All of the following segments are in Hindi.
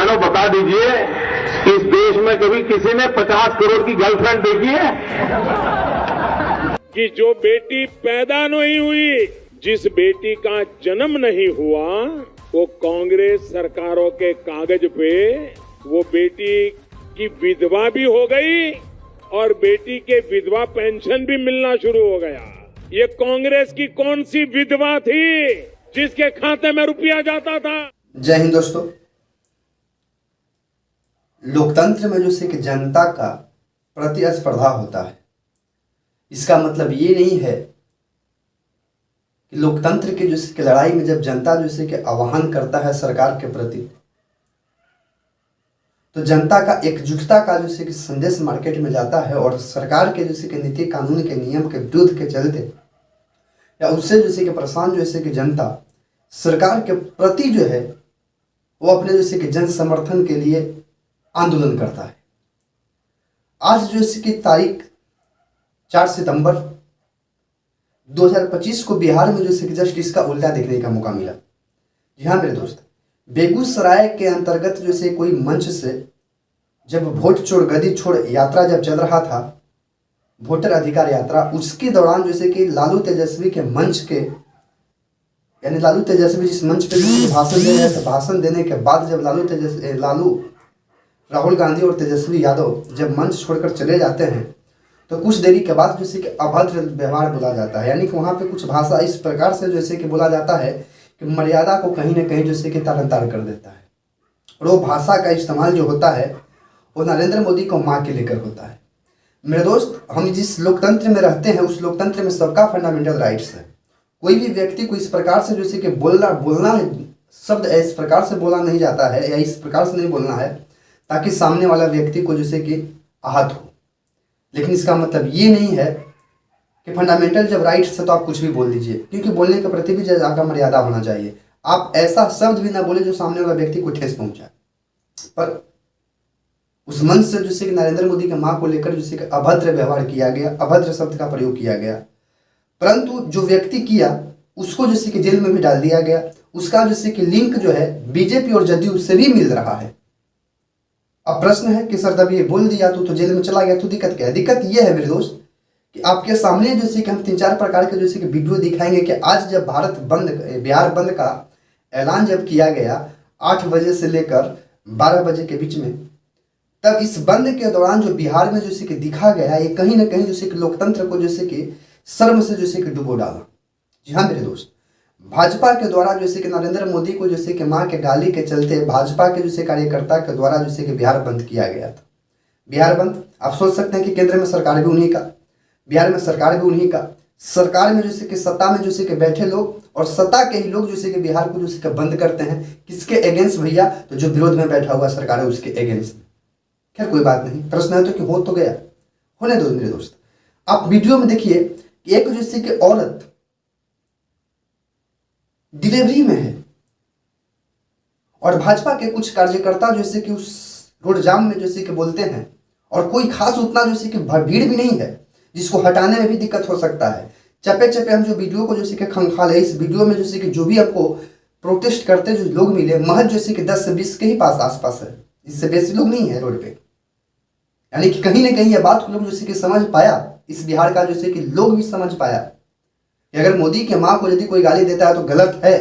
बहनों बता दीजिए, इस देश में कभी किसी ने 50 करोड़ की गर्लफ्रेंड देखी है? कि जो बेटी पैदा नहीं हुई, जिस बेटी का जन्म नहीं हुआ, वो कांग्रेस सरकारों के कागज पे वो बेटी की विधवा भी हो गई और बेटी के विधवा पेंशन भी मिलना शुरू हो गया। ये कांग्रेस की कौन सी विधवा थी जिसके खाते में रुपया जाता था? जय हिंद दोस्तों। लोकतंत्र में जो कि जनता का प्रतिस्पर्धा होता है, इसका मतलब ये नहीं है कि लोकतंत्र के कि लड़ाई में जब जनता कि आह्वान करता है सरकार के प्रति, तो जनता का एकजुटता का कि संदेश मार्केट में जाता है और सरकार के कि नीति कानून के नियम के विरुद्ध के चलते या उससे कि परेशान कि जनता सरकार के प्रति वो अपने कि जन समर्थन के लिए आंदोलन करता है। आज कि तारीख 4 सितंबर 2025 को बिहार में कि जस्ट इसका उल्टा देखने का मौका मिला। जी हाँ मेरे दोस्त, बेगूसराय के अंतर्गत कोई मंच से जब वोट छोड़ गदी छोड़ यात्रा जब चल रहा था, वोटर अधिकार यात्रा, उसके दौरान कि लालू तेजस्वी के मंच के यानी लालू तेजस्वी जिस मंच पे भाषण दे रहे थे, भाषण देने के बाद जब लालू राहुल गांधी और तेजस्वी यादव जब मंच छोड़कर चले जाते हैं, तो कुछ देरी के बाद कि अभद्र व्यवहार बोला जाता है। यानी कि वहाँ पे कुछ भाषा इस प्रकार से कि बोला जाता है कि मर्यादा को कहीं न कहीं कि तार कर देता है। और वो भाषा का इस्तेमाल जो होता है वो नरेंद्र मोदी को माँ के लेकर होता है। मेरे दोस्त, हम जिस लोकतंत्र में रहते हैं उस लोकतंत्र में सबका फंडामेंटल राइट्स है। कोई भी व्यक्ति को इस प्रकार से कि बोलना शब्द इस प्रकार से बोला नहीं जाता है या इस प्रकार से नहीं बोलना है ताकि सामने वाला व्यक्ति को कि आहत हो। लेकिन इसका मतलब ये नहीं है कि फंडामेंटल जब राइट्स है तो आप कुछ भी बोल दीजिए, क्योंकि बोलने के प्रति भी ज्यादा मर्यादा होना चाहिए। आप ऐसा शब्द भी ना बोले जो सामने वाला व्यक्ति को ठेस पहुंचाए। पर उस मंच से कि नरेंद्र मोदी के मां को लेकर कि अभद्र व्यवहार किया गया, अभद्र शब्द का प्रयोग किया गया, परंतु जो व्यक्ति किया उसको कि जेल में भी डाल दिया गया। उसका कि लिंक बीजेपी और जदयू से भी मिल रहा है। अब प्रश्न है कि सर जब ये बोल दिया तो जेल में चला गया तो दिक्कत क्या है? दिक्कत ये है मेरे दोस्त कि आपके सामने कि हम 3-4 प्रकार के कि वीडियो दिखाएंगे कि आज जब बिहार बंद का ऐलान जब किया गया 8 बजे से लेकर 12 बजे के बीच में, तब इस बंद के दौरान जो बिहार में कि दिखा गया, ये कहीं ना कहीं कि लोकतंत्र को कि शर्म से कि डुबो डाला। जी हाँ मेरे दोस्त, भाजपा के द्वारा कि नरेंद्र मोदी को कि मां के गाली के चलते भाजपा के कार्यकर्ता के द्वारा कि बिहार बंद किया गया था। बिहार बंद, आप सोच सकते हैं कि केंद्र में सरकार भी उन्हीं का, बिहार में सरकार भी उन्हीं का, सरकार में कि सत्ता में कि बैठे लोग और सत्ता के ही लोग कि बिहार को कि बंद करते हैं। किसके अगेंस्ट भैया? तो जो विरोध में बैठा हुआ सरकार है उसके अगेंस्ट। खैर कोई बात नहीं, प्रश्न है तो कि हो तो गया, होने दो मेरे दोस्त। आप वीडियो में देखिए कि एक कि औरत डिलीवरी में है और भाजपा के कुछ कार्यकर्ता कि उस रोड जाम में कि बोलते हैं और कोई खास उतना कि भीड़ भी नहीं है जिसको हटाने में भी दिक्कत हो सकता है। चपे चपे हम जो वीडियो को कि खंगाल है, इस वीडियो में कि जो भी आपको प्रोटेस्ट करते जो लोग मिले, महज कि 10 से 20 के ही पास आसपास है, इससे बेसी लोग नहीं है रोड पे। यानी कि कहीं ना कहीं यह बात को लोग कि समझ पाया, इस बिहार का कि लोग भी समझ पाया कि अगर मोदी के माँ को यदि कोई गाली देता है तो गलत है,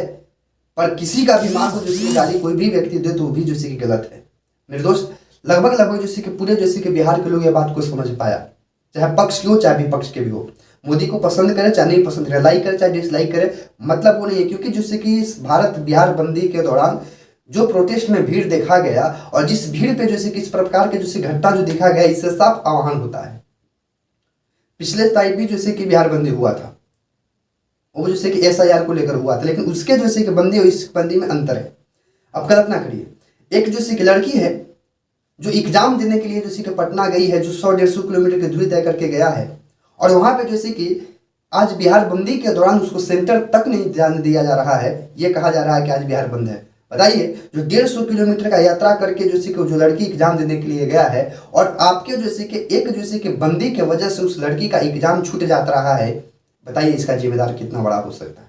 पर किसी का भी माँ को कि गाली कोई भी व्यक्ति दे तो भी कि गलत है। मेरे दोस्त, लगभग कि पूरे कि बिहार के लोग ये बात को समझ पाया, चाहे पक्ष की हो चाहे विपक्ष के भी हो। मोदी को पसंद करे चाहे नहीं पसंद करे, लाइक करे चाहे डिसलाइक करे, मतलब वो नहीं है। क्योंकि कि इस भारत बिहार बंदी के दौरान जो प्रोटेस्ट में भीड़ देखा गया और जिस भीड़ पे कि इस प्रकार के घटना जो देखा गया, इससे साफ आह्वान होता है। पिछले टाइम भी कि बिहार बंदी हुआ था, वो कि SIR को लेकर हुआ था, लेकिन उसके कि बंदी और इस बंदी में अंतर है। अब कल्पना करिए, एक कि लड़की है जो एग्जाम देने के लिए कि पटना गई है, जो 100-150 किलोमीटर की दूरी तय करके गया है, और वहां पे कि आज बिहार बंदी के दौरान उसको सेंटर तक नहीं जाने दिया जा रहा है। ये कहा जा रहा है कि आज बिहार बंद है। बताइए, जो 150 किलोमीटर का यात्रा करके जो लड़की एग्जाम देने के लिए गया है और आपके एक कि बंदी के वजह से उस लड़की का एग्जाम छूट जाता रहा है, बताइए इसका जिम्मेदार कितना बड़ा हो सकता है?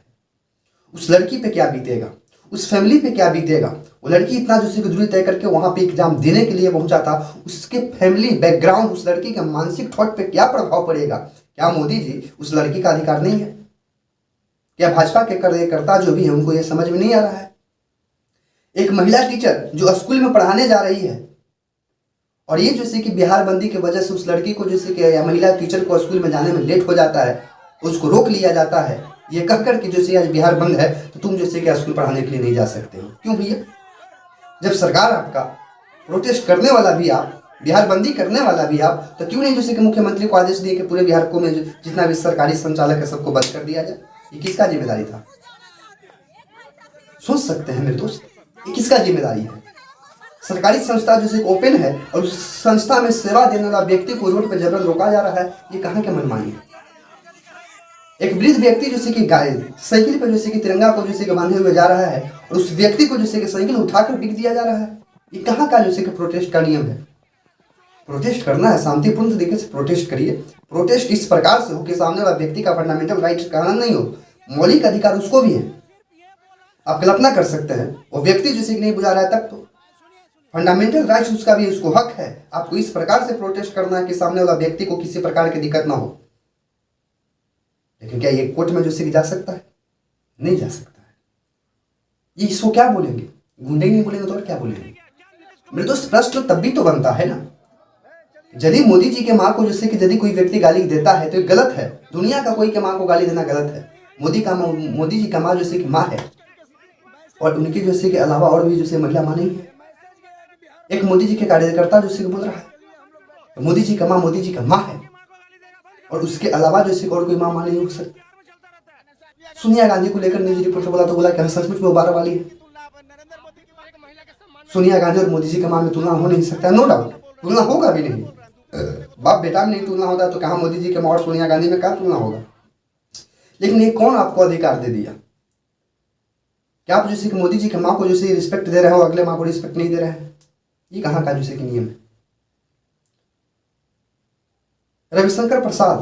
उस लड़की पे क्या बीतेगा, उस फैमिली पे क्या बीतेगा। वो लड़की इतना जैसे कि दूरी तय करके वहां पे एग्जाम देने के लिए पहुंचा था, उसके फैमिली बैकग्राउंड, उस लड़की के मानसिक थॉट पे क्या प्रभाव पड़ेगा। क्या मोदी जी उस लड़की का अधिकार नहीं है? क्या भाजपा के कार्यकर्ता जो भी है उनको ये समझ में नहीं आ रहा है? एक महिला टीचर जो स्कूल में पढ़ाने जा रही है और ये जैसे कि बिहार बंदी की वजह से उस लड़की को जैसे कि या महिला टीचर को स्कूल में जाने में लेट हो जाता है, उसको रोक लिया जाता है ये कहकर कि जैसे आज बिहार बंद है तो तुम जैसे कि स्कूल पढ़ाने के लिए नहीं जा सकते हो। क्यों भैया? जब सरकार आपका प्रोटेस्ट करने वाला भी आप, बिहार बंदी करने वाला भी आप, तो क्यों नहीं जैसे कि मुख्यमंत्री को आदेश दिए कि पूरे बिहार को में जितना भी सरकारी संचालक है सबको बंद कर दिया जाए? ये किसका जिम्मेदारी था? सोच सकते हैं मेरे दोस्त, ये किसका जिम्मेदारी है? सरकारी संस्था जैसे ओपन है और उस संस्था में सेवा देने वाला व्यक्ति को रोड पर जबरन रोका जा रहा है, ये कहाँ के मनमानी है? एक वृद्ध व्यक्ति जैसे कि साइकिल पर जैसे कि तिरंगा को जैसे कि बांधे हुए जा रहा है और उस व्यक्ति को जैसे कि साइकिल उठाकर बिक दिया जा रहा है, ये कहाँ का जैसे कि प्रोटेस्ट का नियम है? प्रोटेस्ट करना है शांतिपूर्ण तरीके से प्रोटेस्ट करिए। प्रोटेस्ट इस प्रकार से हो कि सामने वाला व्यक्ति का फंडामेंटल राइट का हनन नहीं हो, मौलिक अधिकार उसको भी है। आप कल्पना कर सकते हैं वो व्यक्ति जैसे कि नहीं बुझा रहा है तब तो फंडामेंटल राइट्स उसका भी, उसको हक है। आपको इस प्रकार से प्रोटेस्ट करना है कि सामने वाला व्यक्ति को किसी प्रकार की दिक्कत ना हो। लेकिन क्या ये कोर्ट में जैसे कि जा सकता है? नहीं जा सकता है। ये इसको क्या बोलेंगे? गुंडे नहीं बोलेंगे तो और क्या बोलेंगे? मेरे दोस्त प्रश्न तब भी तो बनता है ना, यदि मोदी जी के माँ को जैसे कि यदि कोई व्यक्ति गाली देता है तो ये गलत है। दुनिया का कोई के माँ को गाली देना गलत है। मोदी जी का माँ जैसे कि माँ है और उनकी जैसे के अलावा और भी जैसे महिला माँ नहीं है। एक मोदी जी के कार्यकर्ता जैसे कि बोल रहा है मोदी जी का माँ मोदी जी का माँ है और उसके अलावा जैसे और कोई माँ नहीं हो सकती। सोनिया गांधी को लेकर न्यूज रिपोर्टर बोला तो बोला कि सचमुच में वो 12 वाली है। सोनिया गांधी और मोदी जी का माँ में तुलना हो नहीं सकता, नो डाउट तुलना होगा भी नहीं। बाप बेटा में नहीं तुलना होता तो कहाँ मोदी जी के माँ और सोनिया गांधी में कहाँ तुलना होगा। लेकिन ये कौन आपको अधिकार दे दिया? क्या आप जैसे कि मोदी जी के माँ को जैसे रिस्पेक्ट दे रहे हो, अगले माँ को रिस्पेक्ट नहीं दे रहे हैं? ये कहाँ का जैसे कि नियम है? रविशंकर प्रसाद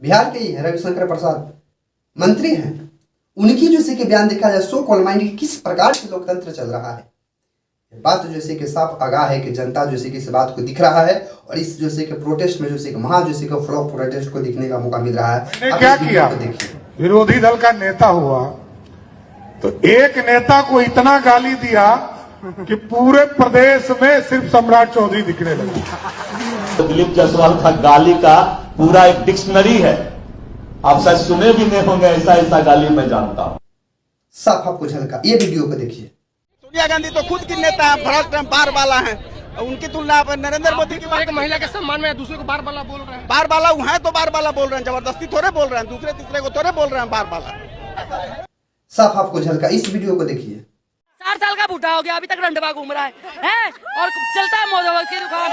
बिहार के ही है, रविशंकर प्रसाद मंत्री हैं, उनकी जैसे कि बयान देखा जाए सो कॉल माइंड किस प्रकार से लोकतंत्र चल रहा है। बात जैसे कि साफ आगाह है कि जनता जैसे कि इस बात को दिख रहा है और इस जैसे कि प्रोटेस्ट में जैसे कि महा जैसे कि फ्लॉप प्रोटेस्ट को दिखने का मौका मिल रहा है। क्या किया? विरोधी दल का नेता हुआ तो एक नेता को इतना गाली दिया कि पूरे प्रदेश में सिर्फ सम्राट चौधरी दिखने लगे। दिलीप जायसवाल का गाली का पूरा एक डिक्शनरी है, आप शायद सुने भी नहीं होंगे, ऐसा ऐसा गाली मैं जानता हूं। साफ आपको झलका, ये वीडियो को देखिए। सोनिया गांधी तो खुद की नेता है, भ्रष्ट बार वाला है। उनकी तुलना पर नरेंद्र मोदी की एक महिला के सम्मान में दूसरे को बार बाला बोल रहे हैं। बार बाला है तो बार बाला बोल रहे हैं, जबरदस्ती थोड़े बोल रहे हैं, दूसरे तीसरे को थोड़े बोल रहे हैं बार बाला। साफ आपको झलका, इस वीडियो को देखिए। 4 साल का बूढ़ा हो गया, अभी तक रंडवा घूम रहा है और चलता है मोहब्बत की दुकान,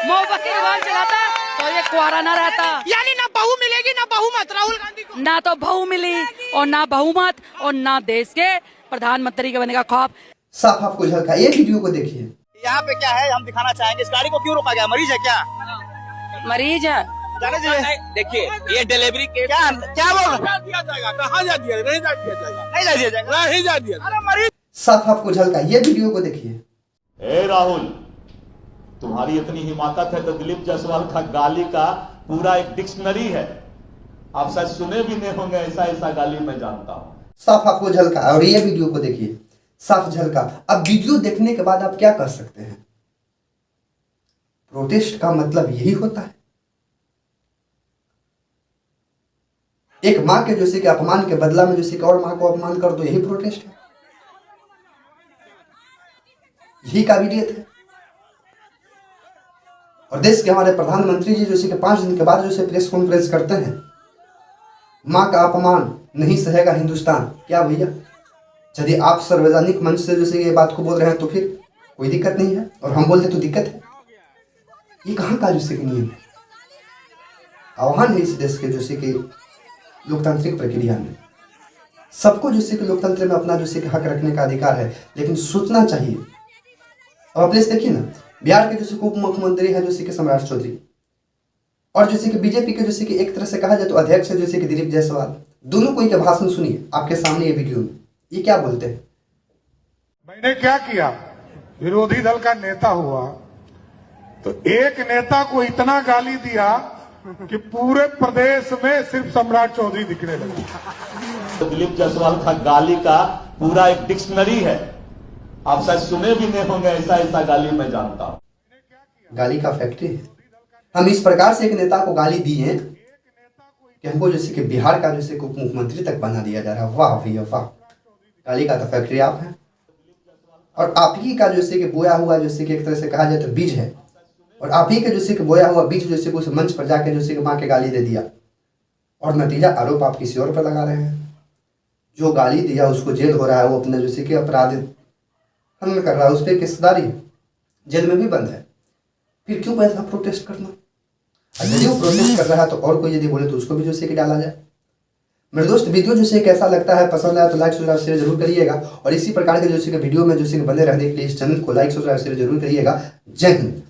मोहब्बत की दुकान चलाता है तो ये कुआरा ना रहता। यानी ना बहू मिलेगी ना बहुमत राहुल गांधी को, ना तो बहू मिली और ना बहुमत और ना देश के प्रधानमंत्री के बनने का ख्वाब। साफ आपको झलका, ये वीडियो को देखिए। यहाँ पे क्या है हम दिखाना चाहेंगे, इस गाड़ी को क्यों रोका गया? मरीज है क्या? मरीज है। देखिए ये डिलीवरी के क्या बोल रहे हैं? दिया जाएगा, कहाँ जा दिया? नहीं जा दिया जाएगा, नहीं जा दिया जाएगा, नहीं जा दिया। अरे मरीज। साफ आपको झलका, ये वीडियो को देखिए। ए राहुल, तुम्हारी इतनी हिम्मत है तो दिलीप जायसवाल का गाली का पूरा एक डिक्शनरी है, आप शायद सुने भी नहीं होंगे, ऐसा ऐसा गाली मैं जानता हूं। साफ आपको झलका और ये वीडियो को देखिए। साफ झलका। अब वीडियो देखने के बाद आप क्या कर सकते हैं? प्रोटेस्ट का मतलब यही होता है। एक मां के जैसे कि अपमान के बदला में जैसे कि और मां को अपमान कर दो, यही प्रोटेस्ट है, यही काबिलियत है। और देश के हमारे प्रधानमंत्री जी जैसे कि 5 दिन के बाद जैसे प्रेस कॉन्फ्रेंस करते हैं, मां का अपमान नहीं सहेगा हिंदुस्तान। क्या भैया, यदि आप सार्वजनिक मंच से जैसे ये बात को बोल रहे हैं तो फिर कोई दिक्कत नहीं है और हम बोलते तो दिक्कत है। ये कहाँ का जैसे कि नियम है? आह्वान है इस देश के जैसे कि लोकतांत्रिक प्रक्रिया में सबको जैसे कि लोकतंत्र में अपना जैसे कि हक रखने का अधिकार है, लेकिन सोचना चाहिए। अब आप देखिए ना, बिहार के जैसे उप मुख्यमंत्री है जैसे कि सम्राट चौधरी और जैसे कि बीजेपी के जैसे कि एक तरह से कहा जाए तो अध्यक्ष है जैसे कि दिलीप जायसवाल। दोनों कोई के भाषण सुनिए आपके सामने ये वीडियो में। ये क्या बोलते हैं? मैंने क्या किया, विरोधी दल का नेता हुआ तो एक नेता को इतना गाली दिया कि पूरे प्रदेश में सिर्फ सम्राट चौधरी दिखने लगे। दिलीप जायसवाल का गाली का पूरा एक डिक्शनरी है, आप शायद सुने भी नहीं होंगे, ऐसा ऐसा गाली मैं जानता हूं। गाली का फैक्ट्री है। हम इस प्रकार से एक नेता को गाली दी है कि हमको जैसे कि बिहार का जैसे उप मुख्यमंत्री तक बना दिया जा रहा है। वाह भैया वाह, गाली का तो फैक्ट्री आप हैं। और आप ही का जैसे कि बोया हुआ जैसे कि एक तरह से कहा जाए तो बीज है, और आप ही के जैसे कि बोया हुआ बीज जैसे कि उस मंच पर जाके जैसे कि माँ के गाली दे दिया, और नतीजा आरोप आप किसी और पर लगा रहे हैं। जो गाली दिया उसको जेल हो रहा है, वो अपने जैसे कि अपराध हनन कर रहा है, उस पर किस्सेदारी जेल में भी बंद है। फिर क्यों पैसा प्रोटेस्ट करना? यदि वो प्रोटेस्ट कर रहा है तो और कोई यदि बोले तो उसको भी जैसे कि डाला जाए। मेरे दोस्त, वीडियो जैसे कैसा लगता है, पसंद आया तो लाइक सब्सक्राइब शेयर जरूर करिएगा, और इसी प्रकार के जैसे कि वीडियो में जैसे कि बने रहने के लिए इस चैनल को लाइक सब्सक्राइब शेयर जरूर करिएगा। जय हिंद।